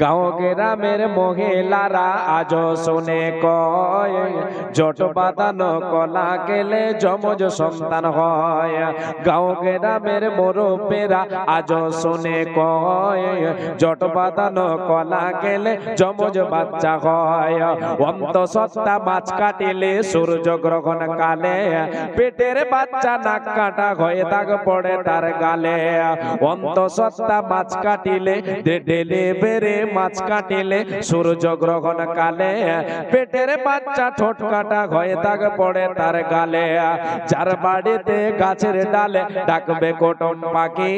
গাঁও গ্রামের মহিলারা আজ শুনে কয় জট বাঁধানো কলা গেলে যমজ সন্তান হয়। গাঁও গ্রামের মুরব্বীরা আজ শুনে কয় জট বাঁধানো কলা গেলে যমজ বাচ্চা হয়। অন্তঃসত্ত্বা মাছ কাটিলে সূর্য গ্রহণ কালে পেটের বাচ্চা নাক কাটা হয়ে দাগ পড়ে তার গালে। অন্তঃসত্ত্বা মাছ কাটিলে ডেলিভারি মাছ কাটিলে সূর্য গ্রহণ কালে পেটের বাচ্চা ঠোঁট কাটা হয়ে দাগ পড়ে তার গালে। যার বাড়িতে গাছের ডালে ডাকবে কোটন পাখি,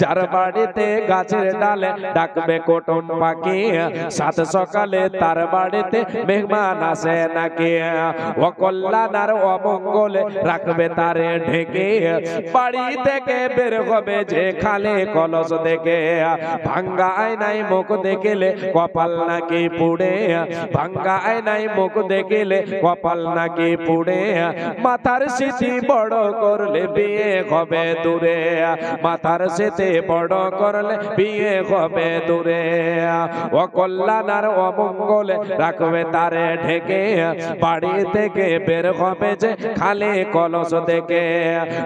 যার বাড়িতে গাছের ডালে ডাকবে কোটন পাখি, সাত সকালে তার বাড়িতে মেহমান আসে নাকি। অকল্যাণ আর অমঙ্গলে রাখবে তারে ঢেকে, বাড়ি থেকে বের হবে যে খালি কলস দেখে। ভাঙ্গা আয়নায় মুখ দেখিলে কপাল নাকি পুড়ে, ভাঙ্গা আয়নায় মুখ দেখিলে কপাল নাকি পুড়ে। মাথার স্মৃতি বড় করলে বিয়ে হবে দূরে, মাথার স্মৃতি বড় করলে বিয়ে হবে দূরে। অকল্যাণ আর অমঙ্গলে রাখবে তারে ঢেকে, বাড়ি থেকে বের হবে যে খালি কলস দেখে।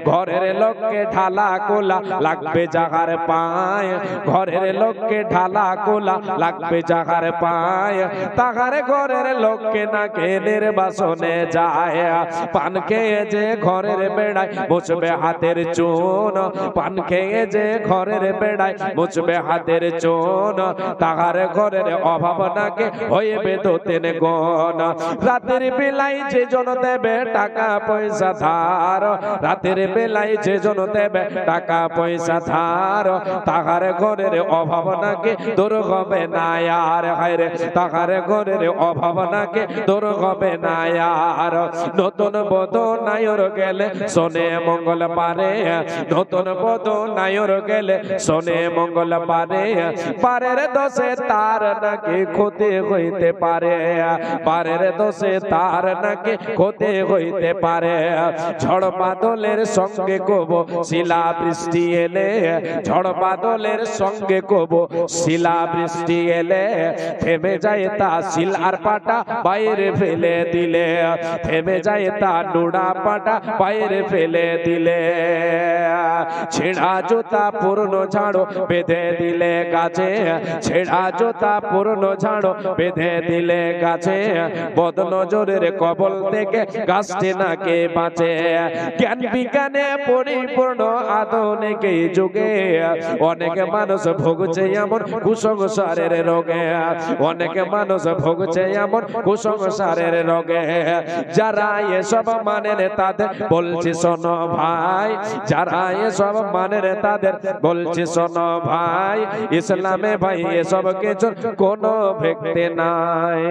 ঘরের লোককে ঢালা কোলা লাগবে জাগার পায়, ঘরের লোককে ঢালা কোলা লাগবে জাগার পায়। তাহার ঘরের লোককে না কেনের বাসনে যায়, পান খেয়ে যে ঘরের বেড়ায় মুছবে হাতের চুন, পান খেয়ে যে ঘরের বেড়ায় মুছবে হাতের চুন। তাহার ঘরের অভাব নাকে হইবে তো তিন গুণ। রাতের বেলায় যে জন দেবে টাকা পয়সা ধার, রাতের বেলায় যে জন দেবে টাকা পয়সা ধার, তাহার ঘরের অভাব নাকে দূর হবে না আর। হায়রে তাহার ঘরের অভাব নাকে দূর হবে না আর। নতুন বধ নায়র গেলে শোনে মঙ্গল পারে, নতুন বধ নায়র গেলে শোনে মঙ্গল পারে। পারের দোষে তার নাকি ক্ষতি হইতে পারে, পারের দোষে তার নাকি ক্ষতি হইতে পারে। ঝড় বাদলের সঙ্গে কবো শিলা বৃষ্টি এলে, ঝড় বাদলের সঙ্গে কবো শিলা বৃষ্টি এলে থেমে যায় তা শিলার পাটা বাইরে ফেলে দিলে, থেমে যায় তা নুড়া পাটা বাইরে ফেলে দিলে। ছেঁড়া জুতা পুরনো ঝাড়ো বেঁধে দিলে গাছে, ছেঁড়া জুতা পুরনো ঝাড়ো বেঁধে দিলে গাছে। বদনজরের কবল থেকে গাছটি নাকে বাঁচে। জ্ঞান বিজ্ঞানে পরিপূর্ণ আধুনিক যুগে অনেক মানুষ ভুগছে এমন কুসংস্কারের রোগে, অনেক মানুষ ভুগছে এমন কুসংস্কারের রোগে। যারা এসব মানে তাদের বলছি শোনো ভাই, যারা এসব মানে তাদের বলছি শোনো ভাই, ইসলামে ভাই এসব কিছুর কোনো ভিত্তি নাই।